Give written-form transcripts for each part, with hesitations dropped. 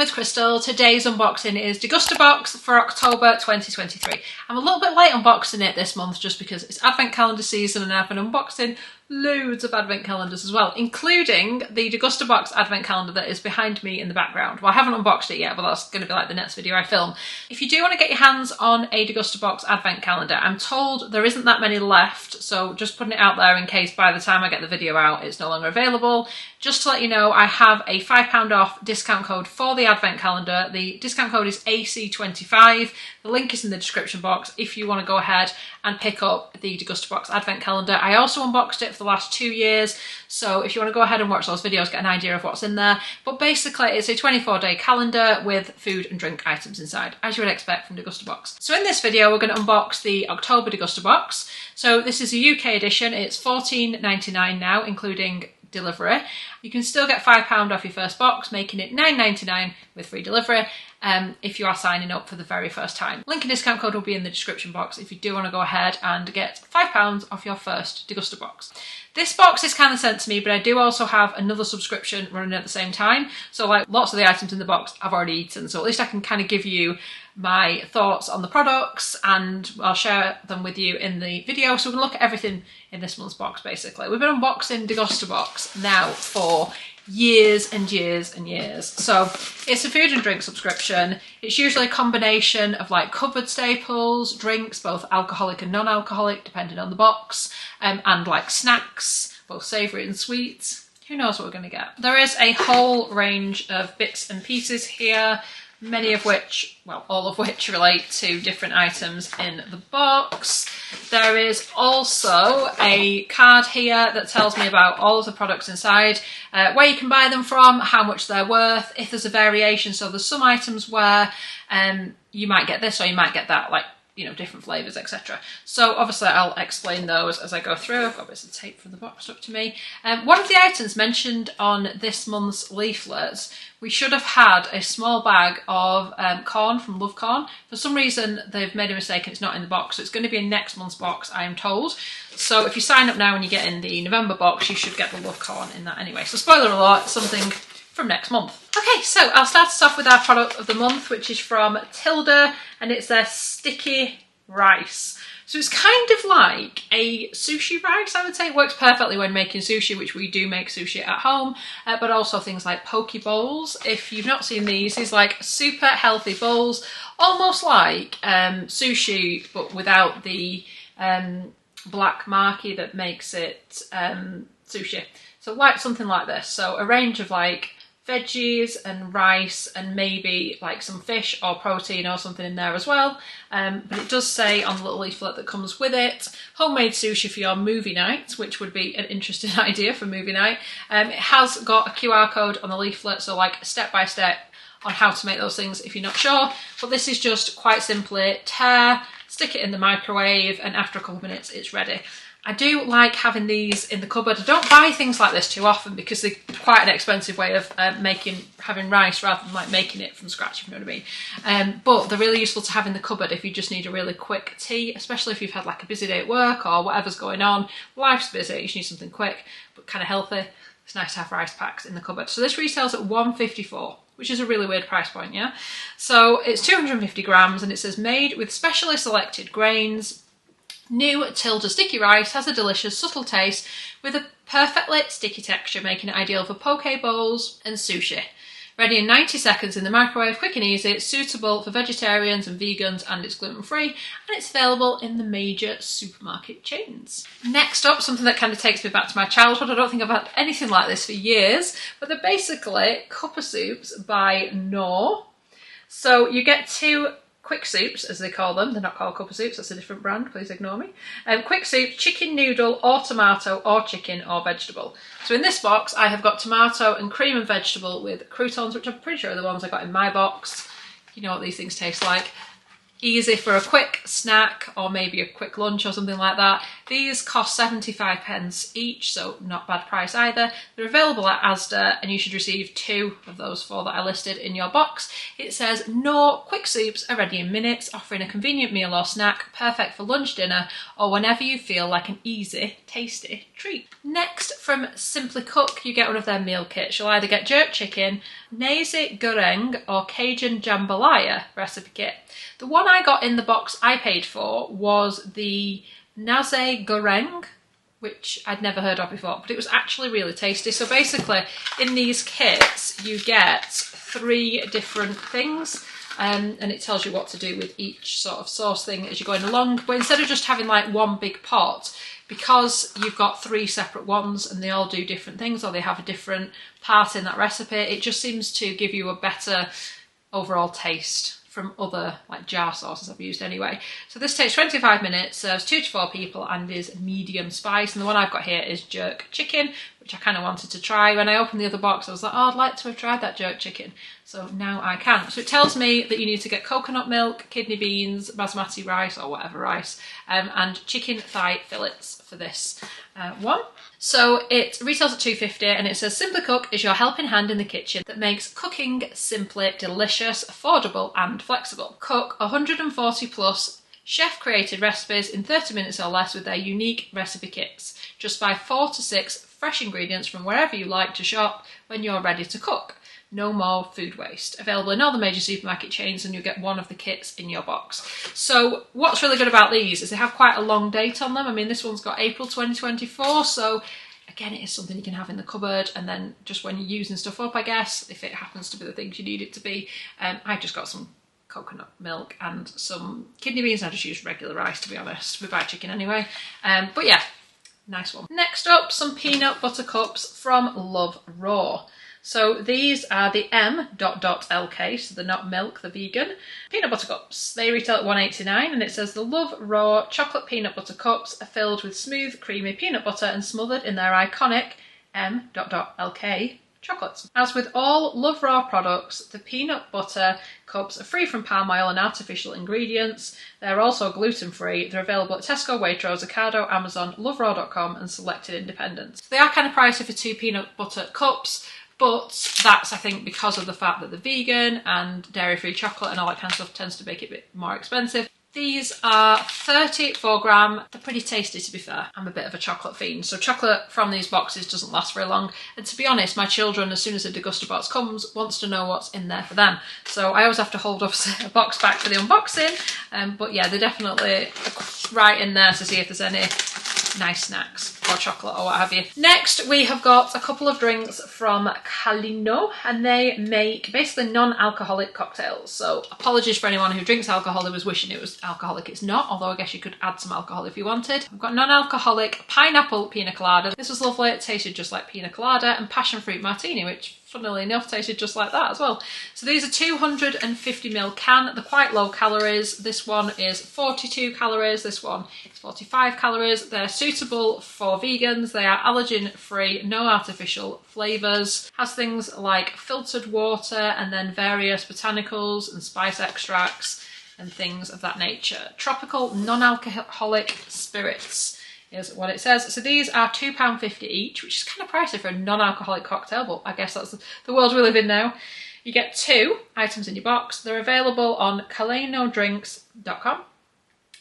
with Crystal. Today's unboxing is Degustabox for October 2023. I'm a little bit late unboxing it this month just because it's advent calendar season and I've been unboxing loads of advent calendars as well, including the Degustabox advent calendar that is behind me in the background. Well, I haven't unboxed it yet, but that's going to be like the next video I film. If you do want to get your hands on a Degustabox advent calendar, I'm told there isn't that many left, so just putting it out there in case by the time I get the video out it's no longer available. Just to let you know, I have a £5 off discount code for the advent calendar. The discount code is AC25. The link is in the description box if you want to go ahead and pick up the Degustabox advent calendar. I also unboxed it for the last 2 years, so if you want to go ahead and watch those videos, get an idea of what's in there. But basically it's a 24-day calendar with food and drink items inside, as you would expect from Degustabox. So in this video we're going to unbox the October Degustabox. So this is a UK edition. It's £14.99 now, including delivery. You can still get £5 off your first box, making it £9.99 with free delivery if you are signing up for the very first time. Link and discount code will be in the description box if you do want to go ahead and get £5 off your first Degustabox. This box is kind of sent to me, but I do also have another subscription running at the same time. So like lots of the items in the box I've already eaten, so at least I can kind of give you my thoughts on the products and I'll share them with you in the video. So we can look at everything in this month's box basically. We've been unboxing Degustabox now for years and years and years. So it's a food and drink subscription. It's usually a combination of like cupboard staples, drinks, both alcoholic and non-alcoholic depending on the box, and like snacks, both savoury and sweet. Who knows what we're going to get. There is a whole range of bits and pieces here, many of which, well, all of which relate to different items in the box. There is also a card here that tells me about all of the products inside, where you can buy them from, how much they're worth, if there's a variation. So there's some items where you might get this or you might get that, like, you know, different flavours, etc. So obviously I'll explain those as I go through. I've got bits of tape from the box stuck to me. One of the items mentioned on this month's leaflets, we should have had a small bag of corn from Love Corn. For some reason they've made a mistake and it's not in the box, so it's going to be in next month's box, I am told. So if you sign up now and you get in the November box, you should get the Love Corn in that anyway. So spoiler alert, something from next month. Okay, so I'll start us off with our product of the month, which is from Tilda, and it's their sticky rice. So it's kind of like a sushi rice, I would say. It works perfectly when making sushi, which we do make sushi at home, but also things like poke bowls. If you've not seen these like super healthy bowls, almost like sushi, but without the black marquee that makes it sushi. So like something like this. So a range of like veggies and rice and maybe like some fish or protein or something in there as well. But it does say on the little leaflet that comes with it, homemade sushi for your movie night, which would be an interesting idea for movie night. It has got a QR code on the leaflet, so like step by step on how to make those things if you're not sure. But this is just quite simply tear, stick it in the microwave, and after a couple of minutes it's ready. I do like having these in the cupboard. I don't buy things like this too often because they're quite an expensive way of having rice rather than like making it from scratch, if you know what I mean. But they're really useful to have in the cupboard if you just need a really quick tea, especially if you've had like a busy day at work or whatever's going on. Life's busy, you just need something quick but kind of healthy. It's nice to have rice packs in the cupboard. So this retails at £1.54, which is a really weird price point, yeah? So it's 250 grams and it says made with specially selected grains. New Tilda sticky rice has a delicious, subtle taste with a perfectly sticky texture, making it ideal for poke bowls and sushi. Ready in 90 seconds in the microwave, quick and easy. It's suitable for vegetarians and vegans and it's gluten-free, and it's available in the major supermarket chains. Next up, something that kind of takes me back to my childhood. I don't think I've had anything like this for years, but they're basically cuppa soups by Knorr. So you get two quick soups, as they call them. They're not called cuppa soups, that's a different brand, please ignore me. Quick soup, chicken noodle or tomato or chicken or vegetable. So in this box I have got tomato and cream and vegetable with croutons, which I'm pretty sure are the ones I got in my box. You know what these things taste like. easy for a quick snack or maybe a quick lunch or something like that. These cost 75p each, so not bad price either. They're available at Asda and you should receive 2 of those 4 that I listed in your box. It says Knorr quick soups are ready in minutes, offering a convenient meal or snack, perfect for lunch, dinner, or whenever you feel like an easy, tasty treat. Next, from Simply Cook, you get one of their meal kits. You'll either get jerk chicken, nasi goreng, or Cajun jambalaya recipe kit. The one I got in the box I paid for was the nasi goreng, which I'd never heard of before, but it was actually really tasty. So basically, in these kits, you get 3 different things, and it tells you what to do with each sort of sauce thing as you're going along. But instead of just having like one big pot, because you've got 3 separate ones and they all do different things or they have a different part in that recipe, it just seems to give you a better overall taste from other like jar sauces I've used anyway. So this takes 25 minutes, serves 2 to 4 people and is medium spice. And the one I've got here is jerk chicken, which I kind of wanted to try. When I opened the other box, I was like, oh, I'd like to have tried that jerk chicken. So now I can. So it tells me that you need to get coconut milk, kidney beans, basmati rice or whatever rice, and chicken thigh fillets for this one. So it retails at £2.50 and it says Simply Cook is your helping hand in the kitchen that makes cooking simply delicious, affordable and flexible. Cook 140 plus chef created recipes in 30 minutes or less with their unique recipe kits. Just buy 4 to 6 fresh ingredients from wherever you like to shop when you're ready to cook. No more food waste. Available in all the major supermarket chains and you'll get one of the kits in your box. So what's really good about these is they have quite a long date on them. I mean, this one's got April 2024, so again, it is something you can have in the cupboard and then just when you're using stuff up, I guess, if it happens to be the things you need it to be. I just got some coconut milk and some kidney beans. I just use regular rice, to be honest. We buy chicken anyway. But yeah, nice one. Next up, some peanut butter cups from Love Raw. So these are the M.LK, so they're not milk, they're vegan. Peanut butter cups. They retail at £1.89 and it says the Love Raw chocolate peanut butter cups are filled with smooth, creamy peanut butter and smothered in their iconic M.LK chocolates. As with all Love Raw products, the peanut butter cups are free from palm oil and artificial ingredients. They're also gluten-free. They're available at Tesco, Waitrose, Ocado, Amazon, loveraw.com and selected independents. They are kind of pricey for 2 peanut butter cups, but that's, I think, because of the fact that they're vegan and dairy-free chocolate and all that kind of stuff tends to make it a bit more expensive. These are 34 gram. They're pretty tasty, to be fair. I'm a bit of a chocolate fiend, so chocolate from these boxes doesn't last very long. And to be honest, my children, as soon as a Degustabox comes, wants to know what's in there for them. So I always have to hold up a box back for the unboxing. But yeah, they're definitely right in there to see if there's any nice snacks or chocolate or what have you. Next, we have got a couple of drinks from Calino and they make basically non-alcoholic cocktails. So apologies for anyone who drinks alcohol who was wishing it was alcoholic. It's not, although I guess you could add some alcohol if you wanted. We've got non-alcoholic pineapple pina colada. This was lovely. It tasted just like pina colada, and passion fruit martini, which funnily enough tasted just like that as well. So these are 250ml can. They're quite low calories. This one is 42 calories. This one is 45 calories. They're suitable for vegans. They are allergen free, no artificial flavours. Has things like filtered water and then various botanicals and spice extracts and things of that nature. Tropical non-alcoholic spirits is what it says. So these are £2.50 each, which is kind of pricey for a non-alcoholic cocktail, but I guess that's the world we live in now. You get 2 items in your box. They're available on calenodrinks.com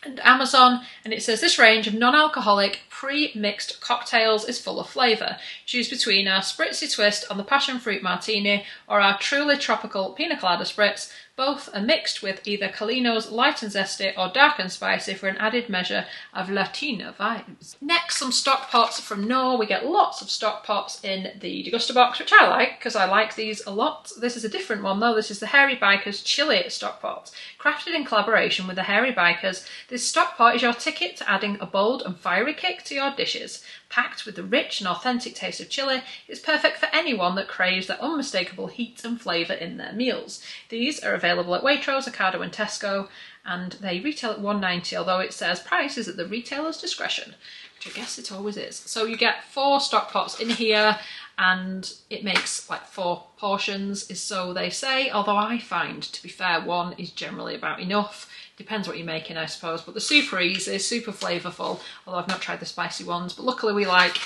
and Amazon, and it says this range of non-alcoholic pre-mixed cocktails is full of flavour. Choose between our spritzy twist on the passion fruit martini or our truly tropical pina colada spritz. Both are mixed with either Calino's light and zesty or dark and spicy for an added measure of Latina vibes. Next, some stock pots from Knorr. We get lots of stock pots in the Degustabox, which I like because I like these a lot. This is a different one though. This is the Hairy Bikers Chili stock pot. Crafted in collaboration with the Hairy Bikers, this stock pot is your ticket to adding a bold and fiery kick to your dishes. Packed with the rich and authentic taste of chili, it's perfect for anyone that craves that unmistakable heat and flavour in their meals. These are available available at Waitrose, Ocado and Tesco, and they retail at £1.90, although it says price is at the retailer's discretion, which I guess it always is. So you get 4 stock pots in here, and it makes like 4 portions, is so they say, although I find, to be fair, 1 is generally about enough. Depends what you're making, I suppose, but they're super easy, super flavourful, although I've not tried the spicy ones, but luckily we like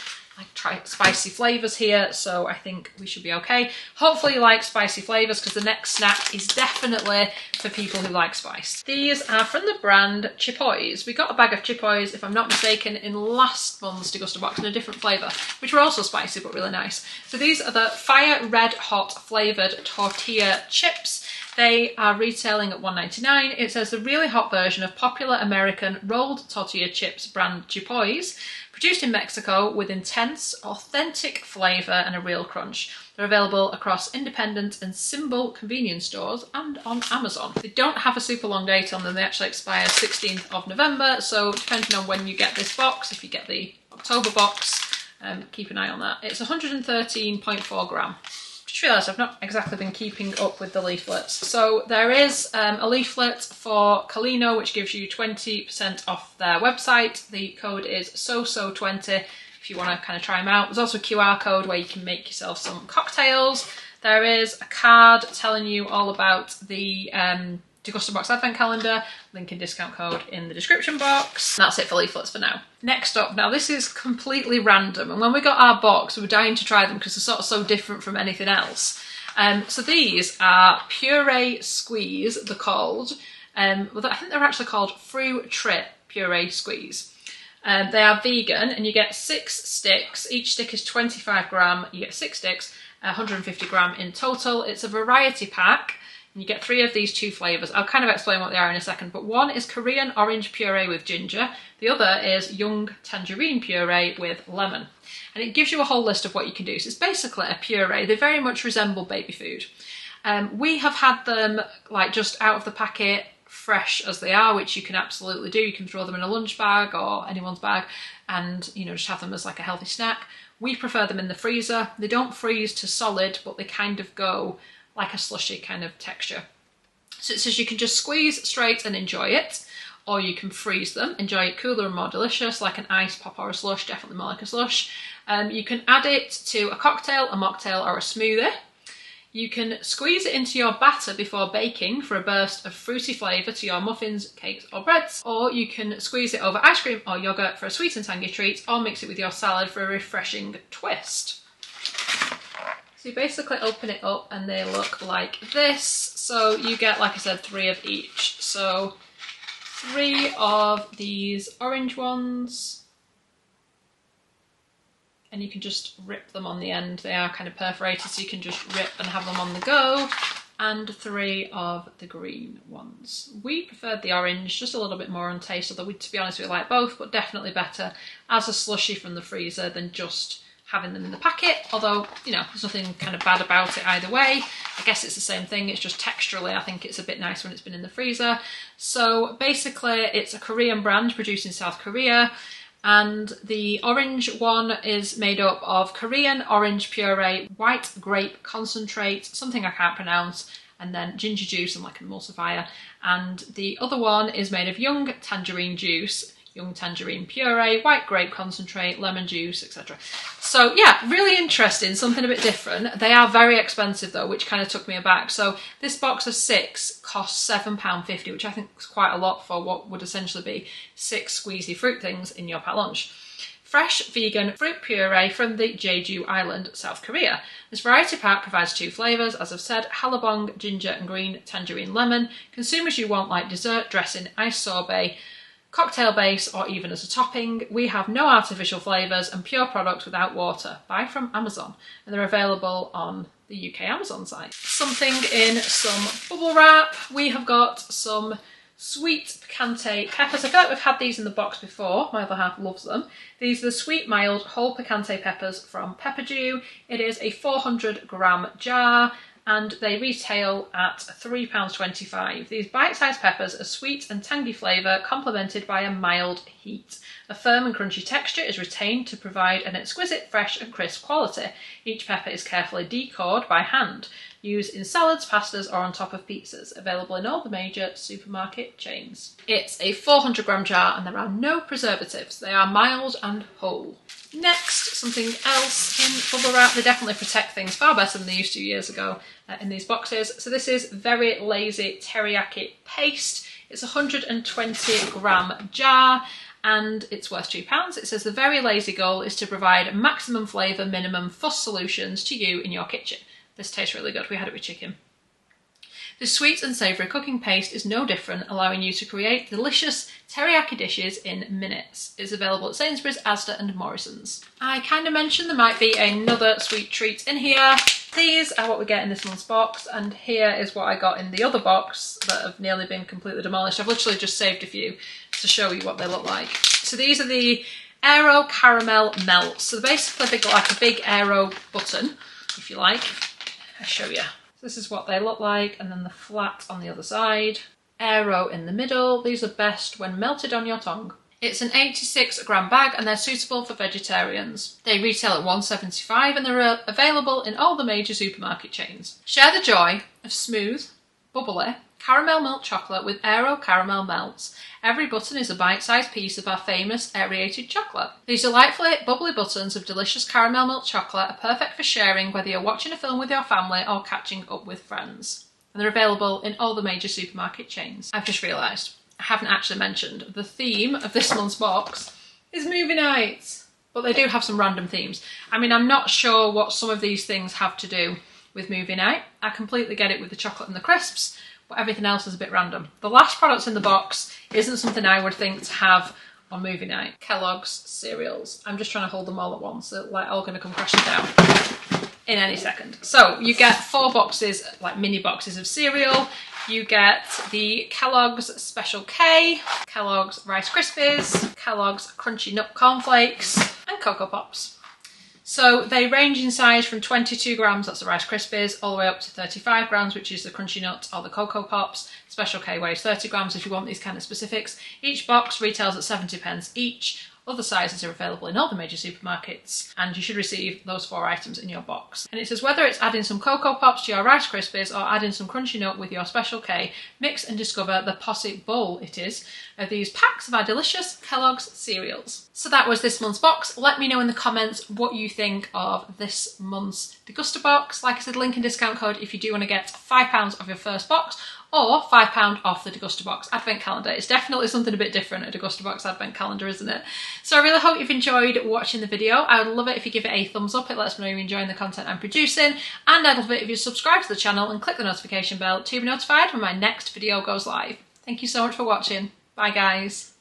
try spicy flavours here, so I think we should be okay. Hopefully you like spicy flavours, because the next snack is definitely for people who like spice. These are from the brand Chipoys. We got a bag of Chipoys, if I'm not mistaken, in last month's Degustabox in a different flavour, which were also spicy but really nice. So these are the Fire Red Hot flavoured tortilla chips. They are retailing at $1.99. It says the really hot version of popular American rolled tortilla chips brand Chipoys, produced in Mexico with intense, authentic flavour and a real crunch. They're available across independent and symbol convenience stores and on Amazon. They don't have a super long date on them. They actually expire 16th of November. So depending on when you get this box, if you get the October box, keep an eye on that. It's 113.4 gram. Just realised I've not exactly been keeping up with the leaflets. So there is a leaflet for Colino, which gives you 20% off their website. The code is SOSO20 if you want to kind of try them out. There's also a QR code where you can make yourself some cocktails. There is a card telling you all about the Degustabox Advent Calendar, link and discount code in the description box. And that's it for leaflets for now. Next up, now this is completely random, and when we got our box we were dying to try them because they're sort of so different from anything else. So these are Puree Squeeze, they're called. Well, I think they're actually called Fruit Trip Puree Squeeze. They are vegan, and you get 6 sticks. Each stick is 25 gram, you get 6 sticks, 150 gram in total. It's a variety pack. And you get 3 of these 2 flavours. I'll kind of explain what they are in a second, but one is Korean orange puree with ginger. The other is young tangerine puree with lemon. And it gives you a whole list of what you can do. So it's basically a puree. They very much resemble baby food. We have had them like just out of the packet, fresh as they are, which you can absolutely do. You can throw them in a lunch bag or anyone's bag and, you know, just have them as like a healthy snack. We prefer them in the freezer. They don't freeze to solid, but they kind of go like a slushy kind of texture. So it says you can just squeeze straight and enjoy it, or you can freeze them, enjoy it cooler and more delicious, like an ice pop or a slush, definitely more like a slush. You can add it to a cocktail, a mocktail or a smoothie. You can squeeze it into your batter before baking for a burst of fruity flavour to your muffins, cakes or breads, or you can squeeze it over ice cream or yoghurt for a sweet and tangy treat, or mix it with your salad for a refreshing twist. So you basically open it up and they look like this. So you get, like I said, 3 of each. So 3 of these orange ones. And you can just rip them on the end. They are kind of perforated, so you can just rip and have them on the go. And 3 of the green ones. We preferred the orange, just a little bit more on taste, although we, to be honest, we like both, but definitely better as a slushie from the freezer than just having them in the packet, although, you know, there's nothing kind of bad about it either way. I guess it's the same thing, it's just texturally I think it's a bit nicer when it's been in the freezer. So basically it's a Korean brand produced in South Korea, and the orange one is made up of Korean orange puree, white grape concentrate, something I can't pronounce, and then ginger juice and like an emulsifier, and the other one is made of young tangerine juice, young tangerine puree, white grape concentrate, lemon juice, etc. So yeah, really interesting, something a bit different. They are very expensive though, which kind of took me aback. So this box of 6 costs £7.50, which I think is quite a lot for what would essentially be 6 squeezy fruit things in your packed lunch. Fresh vegan fruit puree from the Jeju Island, South Korea. This variety pack provides 2 flavours, as I've said, halabong, ginger and green tangerine lemon. Consume as you want, like dessert, dressing, ice sorbet, cocktail base or even as a topping. We have no artificial flavours and pure products without water. Buy from Amazon, and they're available on the UK Amazon site. Something in some bubble wrap. We have got some sweet picante peppers. I feel like we've had these in the box before. My other half loves them. These are the sweet mild whole picante peppers from Pepperdew. It is a 400 gram jar, and they retail at £3.25. These bite-sized peppers are sweet and tangy flavour, complemented by a mild heat. A firm and crunchy texture is retained to provide an exquisite, fresh and crisp quality. Each pepper is carefully decored by hand. Used in salads, pastas or on top of pizzas. Available in all the major supermarket chains. It's a 400g jar and there are no preservatives. They are mild and whole. Next, something else in bubble wrap. They definitely protect things far better than they used to years ago in these boxes. So this is Very Lazy Teriyaki Paste. It's a 120g jar and it's worth £2. It says the Very Lazy goal is to provide maximum flavour, minimum fuss solutions to you in your kitchen. This tastes really good. We had it with chicken. This sweet and savoury cooking paste is no different, allowing you to create delicious teriyaki dishes in minutes. It's available at Sainsbury's, Asda and Morrison's. I kind of mentioned there might be another sweet treat in here. These are what we get in this month's box, and here is what I got in the other box that have nearly been completely demolished. I've literally just saved a few to show you what they look like. So these are the Aero Caramel Melts. So basically they've got like a big Aero button, if you like. I'll show you. This is what they look like, and then the flat on the other side. Aero in the middle. These are best when melted on your tongue. It's an 86g bag and they're suitable for vegetarians. They retail at £1.75 and they're available in all the major supermarket chains. Share the joy of smooth, bubbly, caramel milk chocolate with Aero Caramel Melts. Every button is a bite-sized piece of our famous aerated chocolate. These delightfully bubbly buttons of delicious caramel milk chocolate are perfect for sharing whether you're watching a film with your family or catching up with friends. And they're available in all the major supermarket chains. I've just realised I haven't actually mentioned the theme of this month's box is movie nights. But they do have some random themes. I mean, I'm not sure what some of these things have to do with movie night. I completely get it with the chocolate and the crisps, but everything else is a bit random. The last product in the box isn't something I would think to have on movie night. Kellogg's cereals. I'm just trying to hold them all at once. They're like all going to come crashing down in any second. So you get 4 boxes, like mini boxes of cereal. You get the Kellogg's Special K, Kellogg's Rice Krispies, Kellogg's Crunchy Nut Cornflakes and Cocoa Pops. So they range in size from 22g, that's the Rice Krispies, all the way up to 35g, which is the Crunchy Nuts or the Cocoa Pops. Special K weighs 30g if you want these kind of specifics. Each box retails at 70p each. Other sizes are available in all the major supermarkets, and you should receive those 4 items in your box. And it says whether it's adding some Cocoa Pops to your Rice Krispies or adding some Crunchy Nut with your Special K, mix and discover the possible it is of these packs of our delicious Kellogg's cereals. So that was this month's box. Let me know in the comments what you think of this month's Degustabox. Like I said, link and discount code if you do want to get £5 off your first box, or £5 off the Degustabox Advent Calendar. It's definitely something a bit different, a Degustabox Advent Calendar, isn't it? So I really hope you've enjoyed watching the video. I would love it if you give it a thumbs up. It lets me know you're enjoying the content I'm producing. And I'd love it if you subscribe to the channel and click the notification bell to be notified when my next video goes live. Thank you so much for watching. Bye guys.